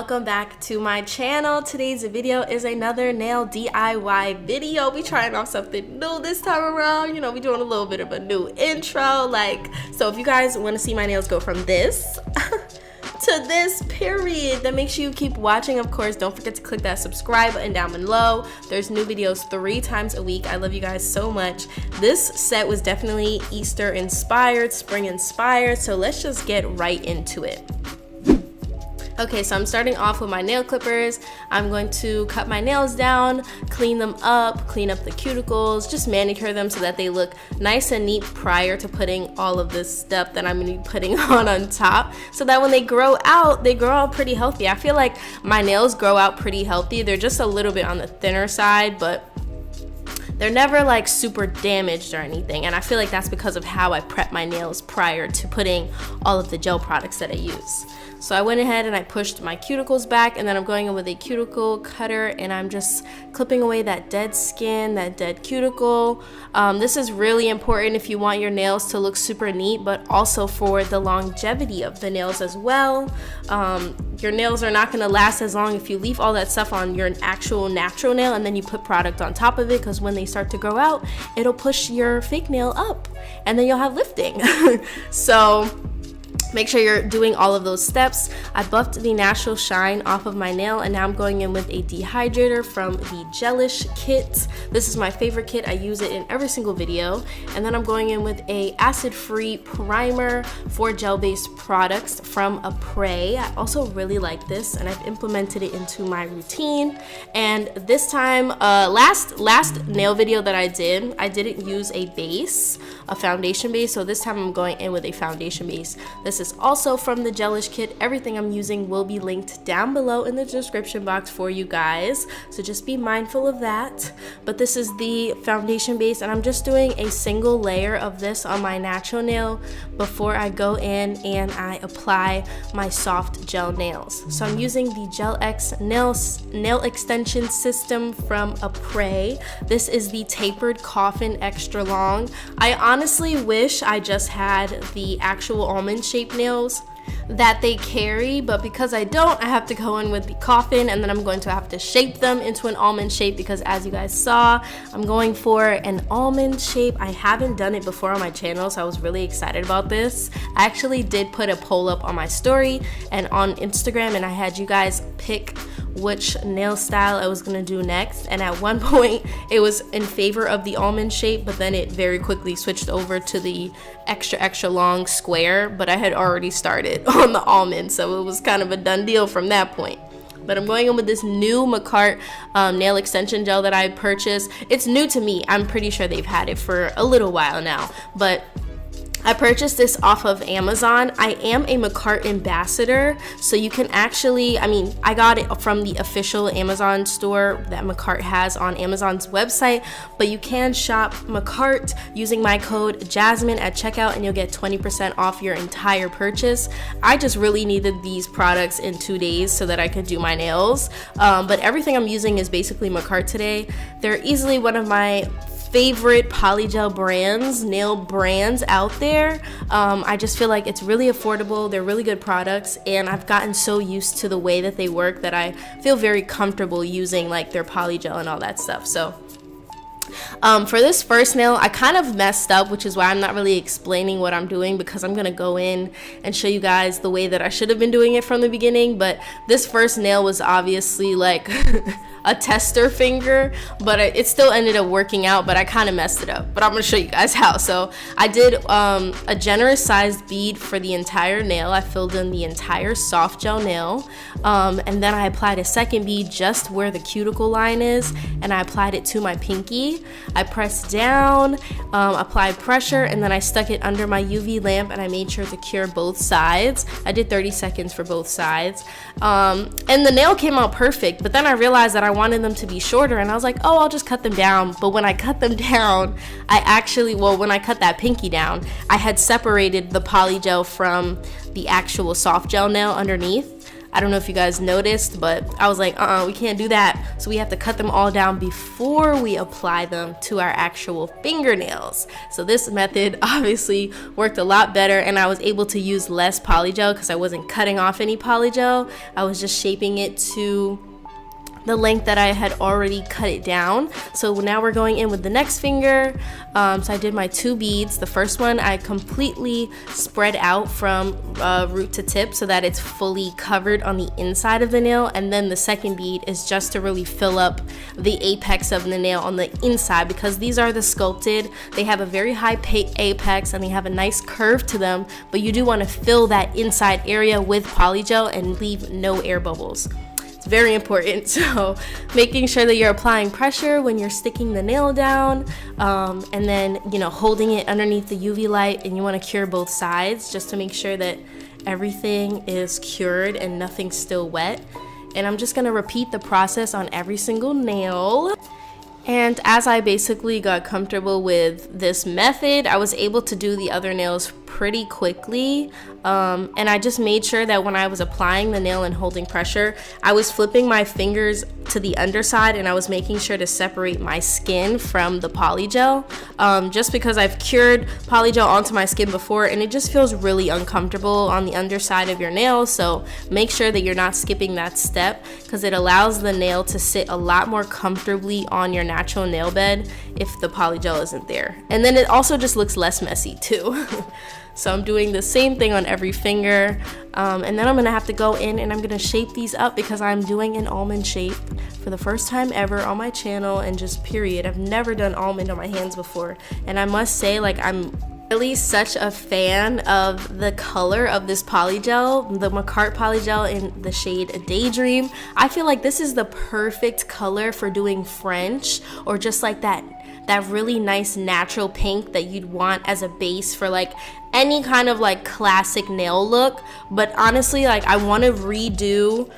welcome back to my channel. Today's video is another nail DIY video. We trying off something new this time around. You know, we doing a little bit of a new intro. So if you guys want to see my nails go from this to this period, then make sure you keep watching. Of course, don't forget to click that subscribe button down below. There's new videos 3 times a week. I love you guys so much. This set was definitely Easter inspired, spring inspired, so let's just get right into it. Okay, so I'm starting off with my nail clippers. I'm going to cut my nails down, clean them up, clean up the cuticles, just manicure them so that they look nice and neat prior to putting all of this stuff that I'm gonna be putting on top, so that when they grow out pretty healthy. I feel like my nails grow out pretty healthy. They're just a little bit on the thinner side, but they're never like super damaged or anything. And I feel like that's because of how I prep my nails prior to putting all of the gel products that I use. So I went ahead and I pushed my cuticles back, and then I'm going in with a cuticle cutter and I'm just clipping away that dead skin, that dead cuticle. This is really important if you want your nails to look super neat, but also for the longevity of the nails as well. Your nails are not gonna last as long if you leave all that stuff on your actual natural nail and then you put product on top of it, because when they start to grow out, it'll push your fake nail up and then you'll have lifting. So make sure you're doing all of those steps. I buffed the natural shine off of my nail, and now I'm going in with a dehydrator from the Gelish kit. This is my favorite kit. I use it in every single video. And then I'm going in with a acid-free primer for gel-based products from Apres. I also really like this, and I've implemented it into my routine. And this time, last nail video that I didn't use a base, a foundation base. So this time I'm going in with a foundation base. This is also from the Gelish kit. Everything I'm using will be linked down below in the description box for you guys, so just be mindful of that. But this is the foundation base, and I'm just doing a single layer of this on my natural nail before I go in and I apply my soft gel nails. So I'm using the Gel X nail extension system from Apres. This is the tapered coffin extra long. I honestly wish I just had the actual almond shaped nails that they carry, but because I don't, I have to go in with the coffin, and then I'm going to have to shape them into an almond shape, because as you guys saw, I'm going for an almond shape. I haven't done it before on my channel, so I was really excited about this. I actually did put a poll up on my story and on Instagram, and I had you guys pick which nail style I was gonna do next, and at one point it was in favor of the almond shape, but then it very quickly switched over to the extra long square, but I had already started on the almond, so it was kind of a done deal from that point. But I'm going in with this new Macart nail extension gel that I purchased. It's new to me. I'm pretty sure they've had it for a little while now, but I purchased this off of Amazon. I am a Macart ambassador, so you can actually, I got it from the official Amazon store that Macart has on Amazon's website, but you can shop Macart using my code Jasmyn at checkout, and you'll get 20% off your entire purchase. I just really needed these products in 2 days so that I could do my nails, but everything I'm using is basically Macart today. They're easily one of my favorite polygel brands, nail brands out there. I just feel like it's really affordable. They're really good products, and I've gotten so used to the way that they work that I feel very comfortable using like their polygel and all that stuff. So for this first nail, I kind of messed up, which is why I'm not really explaining what I'm doing, because I'm gonna go in and show you guys the way that I should have been doing it from the beginning. But this first nail was obviously like a tester finger, but it still ended up working out, but I kind of messed it up. But I'm gonna show you guys how. So I did a generous sized bead for the entire nail. I filled in the entire soft gel nail, and then I applied a second bead just where the cuticle line is, and I applied it to my pinky. I pressed down, applied pressure, and then I stuck it under my UV lamp, and I made sure to cure both sides. I did 30 seconds for both sides, and the nail came out perfect. But then I realized that I wanted them to be shorter, and I was like, oh, I'll just cut them down. But when I cut them down, when I cut that pinky down, I had separated the polygel from the actual soft gel nail underneath. I don't know if you guys noticed, but I was like, we can't do that. So we have to cut them all down before we apply them to our actual fingernails. So this method obviously worked a lot better, and I was able to use less polygel because I wasn't cutting off any polygel. I was just shaping it to the length that I had already cut it down. So now we're going in with the next finger. So I did my 2 beads. The first one I completely spread out from root to tip so that it's fully covered on the inside of the nail, and then the second bead is just to really fill up the apex of the nail on the inside, because these are the sculpted. They have a very high apex and they have a nice curve to them, but you do want to fill that inside area with polygel and leave no air bubbles. It's very important. So making sure that you're applying pressure when you're sticking the nail down, and then, you know, holding it underneath the UV light, and you want to cure both sides just to make sure that everything is cured and nothing's still wet. And I'm just going to repeat the process on every single nail. And as I basically got comfortable with this method, I was able to do the other nails pretty quickly. And I just made sure that when I was applying the nail and holding pressure, I was flipping my fingers to the underside, and I was making sure to separate my skin from the polygel, just because I've cured polygel onto my skin before and it just feels really uncomfortable on the underside of your nail. So make sure that you're not skipping that step, because it allows the nail to sit a lot more comfortably on your natural nail bed if the polygel isn't there. And then it also just looks less messy too. So I'm doing the same thing on every finger, and then I'm gonna have to go in and I'm gonna shape these up, because I'm doing an almond shape for the first time ever on my channel, and just period. I've never done almond on my hands before, and I must say, like, I'm really such a fan of the color of this polygel, the Macart polygel in the shade Daydream. I feel like this is the perfect color for doing French, or just like that really nice natural pink that you'd want as a base for like any kind of like classic nail look. But honestly, like, I want to redo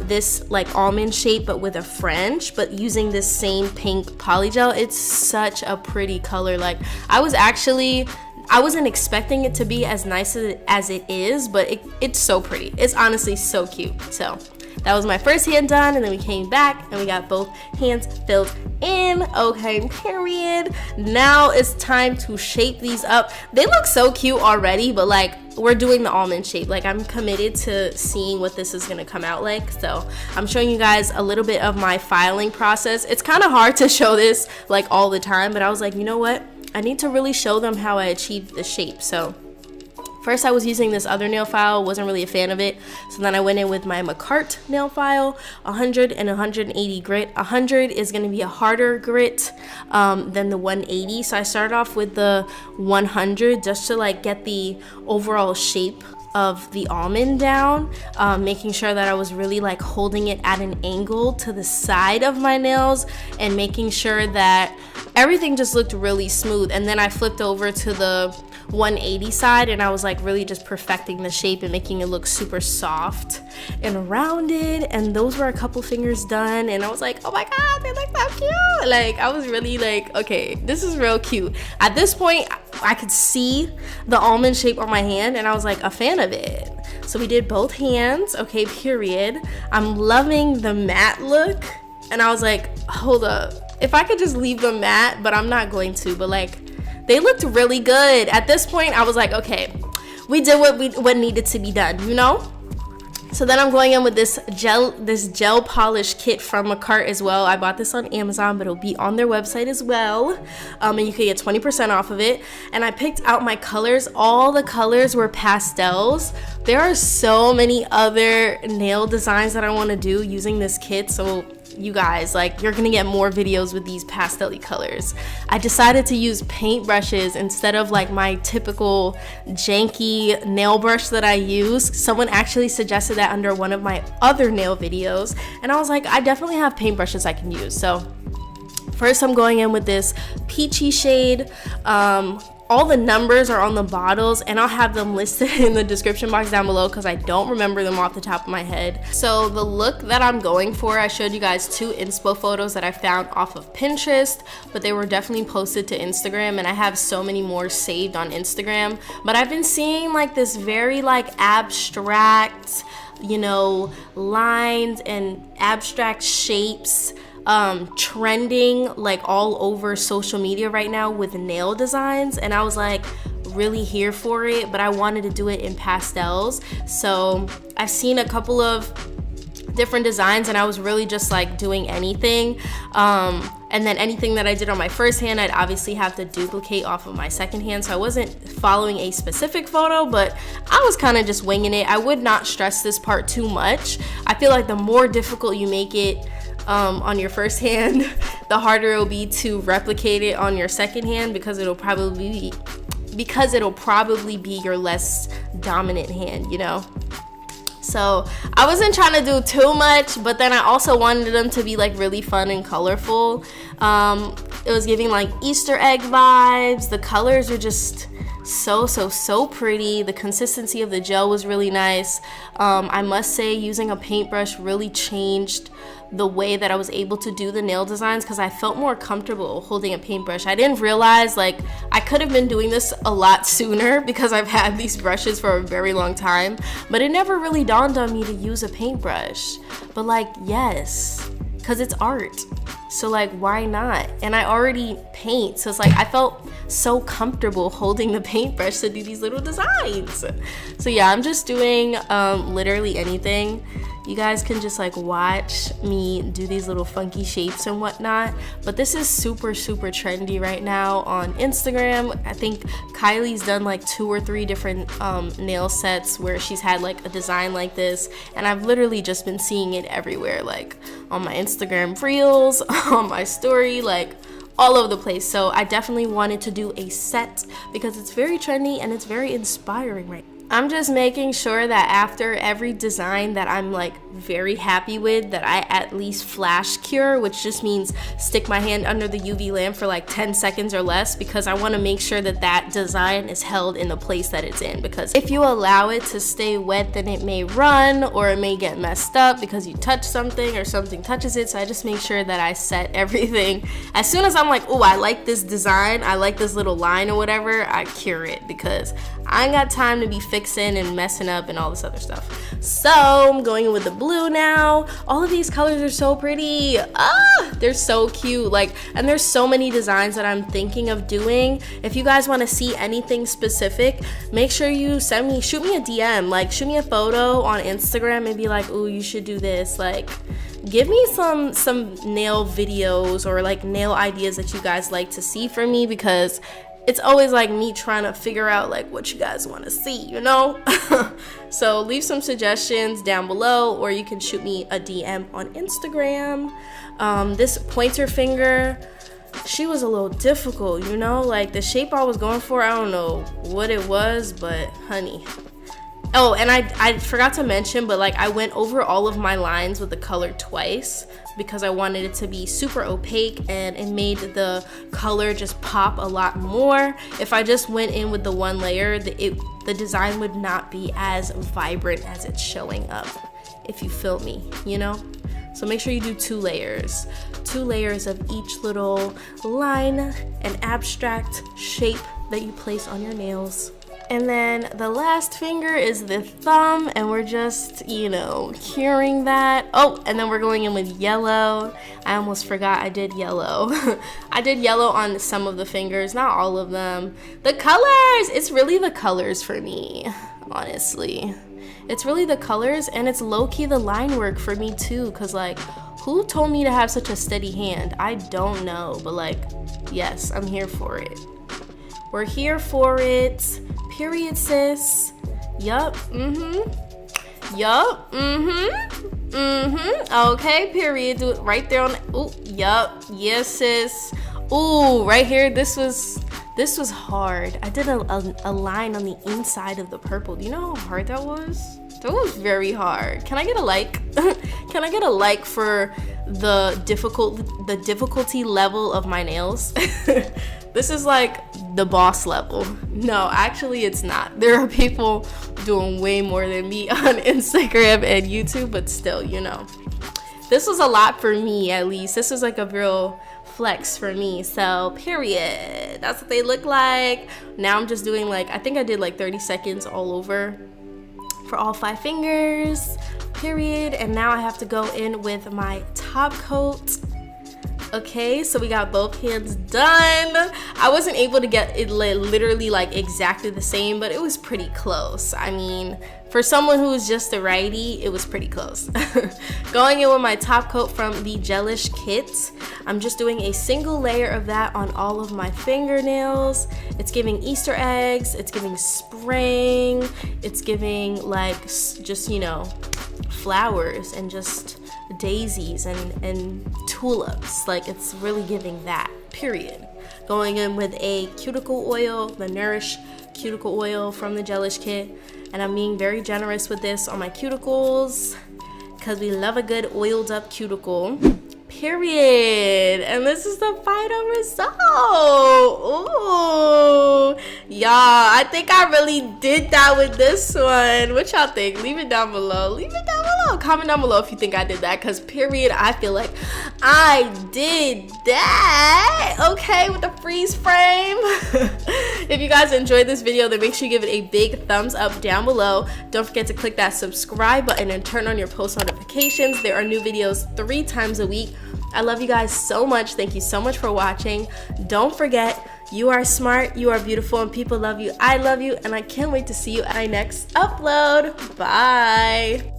this like almond shape but with a French, but using this same pink polygel. It's such a pretty color. Like, I wasn't expecting it to be as nice as it is, but it's so pretty. It's honestly so cute. So that was my first hand done, and then we came back and we got both hands filled in. Okay, period. Now it's time to shape these up. They look so cute already, but like, we're doing the almond shape. Like, I'm committed to seeing what this is gonna come out like. So I'm showing you guys a little bit of my filing process. It's kind of hard to show this like all the time, but I was like, you know what? I need to really show them how I achieved the shape. So first I was using this other nail file, wasn't really a fan of it. So then I went in with my Macart nail file, 100 and 180 grit. 100 is gonna be a harder grit than the 180. So I started off with the 100 just to like get the overall shape of the almond down, making sure that I was really like holding it at an angle to the side of my nails, and making sure that everything just looked really smooth. And then I flipped over to the 180 side, and I was like really just perfecting the shape and making it look super soft and rounded. And those were a couple fingers done, and I was like, oh my god, they look so cute. Like, I was really like, okay, this is real cute. At this point, I could see the almond shape on my hand, and I was like a fan of it. So we did both hands. Okay, period. I'm loving the matte look, and I was like, hold up, if I could just leave them matte, but I'm not going to. But like, they looked really good. At this point, I was like, okay, we did what needed to be done, you know? So then I'm going in with this gel polish kit from Macart as well. I bought this on Amazon, but it'll be on their website as well. And you can get 20% off of it. And I picked out my colors. All the colors were pastels. There are so many other nail designs that I want to do using this kit. So you guys, like, you're gonna get more videos with these pastel-y colors. I decided to use paint brushes instead of like my typical janky nail brush that I use. Someone actually suggested that under one of my other nail videos, and I was like, I definitely have paint brushes I can use. So first I'm going in with this peachy shade. All the numbers are on the bottles, and I'll have them listed in the description box down below because I don't remember them off the top of my head. So the look that I'm going for, I showed you guys 2 inspo photos that I found off of Pinterest, but they were definitely posted to Instagram, and I have so many more saved on Instagram. But I've been seeing like this very like abstract, you know, lines and abstract shapes trending like all over social media right now with nail designs, and I was like really here for it, but I wanted to do it in pastels. So I've seen a couple of different designs and I was really just like doing anything, and then anything that I did on my first hand I'd obviously have to duplicate off of my second hand. So I wasn't following a specific photo, but I was kind of just winging it. I would not stress this part too much. I feel like the more difficult you make it on your first hand, the harder it'll be to replicate it on your second hand, because it'll probably be your less dominant hand, you know. So I wasn't trying to do too much, but then I also wanted them to be like really fun and colorful. It was giving like Easter egg vibes. The colors are just so pretty. The consistency of the gel was really nice. I must say, using a paintbrush really changed the way that I was able to do the nail designs, because I felt more comfortable holding a paintbrush. I didn't realize, like, I could have been doing this a lot sooner because I've had these brushes for a very long time, but it never really dawned on me to use a paintbrush. But like, yes, because it's art, so like, why not? And I already paint, so it's like I felt so comfortable holding the paintbrush to do these little designs. So yeah, I'm just doing literally anything. You guys can just like watch me do these little funky shapes and whatnot. But this is super trendy right now on Instagram. I think Kylie's done like 2 or 3 different nail sets where she's had like a design like this, and I've literally just been seeing it everywhere, like on my Instagram reels, on my story, like all over the place. So I definitely wanted to do a set because it's very trendy and it's very inspiring right now. I'm just making sure that after every design that I'm like very happy with, that I at least flash cure, which just means stick my hand under the UV lamp for like 10 seconds or less, because I want to make sure that that design is held in the place that it's in. Because if you allow it to stay wet, then it may run or it may get messed up because you touch something or something touches it. So I just make sure that I set everything. As soon as I'm like, oh, I like this design, I like this little line or whatever, I cure it, because I ain't got time to be fixing and messing up and all this other stuff. So I'm going in with the blue now. All of these colors are so pretty. They're so cute. Like, and there's so many designs that I'm thinking of doing. If you guys want to see anything specific, make sure you shoot me a DM, like shoot me a photo on Instagram and be like, ooh, you should do this. Like, give me some nail videos or like nail ideas that you guys like to see from me, because it's always like me trying to figure out like what you guys want to see, you know? So leave some suggestions down below, or you can shoot me a DM on Instagram. This pointer finger, she was a little difficult, you know? Like the shape I was going for, I don't know what it was, but honey. Oh, and I forgot to mention, but like I went over all of my lines with the color twice because I wanted it to be super opaque, and it made the color just pop a lot more. If I just went in with the one layer, the design would not be as vibrant as it's showing up, if you feel me, you know? So make sure you do 2 layers. 2 layers of each little line and abstract shape that you place on your nails. And then the last finger is the thumb, and we're just, you know, curing that. Oh, and then we're going in with yellow. I almost forgot I did yellow. I did yellow on some of the fingers, not all of them. The colors, it's really the colors for me, honestly. It's really the colors, and it's low-key the line work for me too, because like, who told me to have such a steady hand? I don't know, but like, yes, I'm here for it. We're here for it. Period, sis. Yup. Yup. Okay, period. Do it right there on the, ooh, yup. Yes, sis. Ooh, right here. This was hard. I did a line on the inside of the purple. Do you know how hard that was? That was very hard. Can I get a like? Can I get a like for the difficulty level of my nails? This is like the boss level. No, actually it's not. There are people doing way more than me on Instagram and YouTube, but still, you know. This was a lot for me, at least. This was like a real flex for me. So, period. That's what they look like. Now I'm just doing like, I think I did like 30 seconds all over. for all 5 fingers, period. And now I have to go in with my top coat. Okay, so we got both hands done. I wasn't able to get it literally like exactly the same, but it was pretty close. I mean, for someone who is just a righty, it was pretty close. Going in with my top coat from the Gelish kit. I'm just doing a single layer of that on all of my fingernails. It's giving Easter eggs, it's giving spring, it's giving like just, you know, flowers and just daisies and tulips. Like, it's really giving that, period. Going in with a cuticle oil, the Nourish cuticle oil from the Gelish kit, and I'm being very generous with this on my cuticles because we love a good oiled up cuticle, period. And this is the final result. Ooh, y'all, I think I really did that with this one. What y'all think? Leave it down below. Leave it down below. Comment down below if you think I did that, because period, I feel like I did that. Okay, with the freeze frame. If you guys enjoyed this video, then make sure you give it a big thumbs up down below. Don't forget to click that subscribe button and turn on your post notifications. There are new videos 3 times a week. I love you guys so much. Thank you so much for watching. Don't forget, you are smart, you are beautiful, and people love you. I love you, and I can't wait to see you at my next upload. Bye.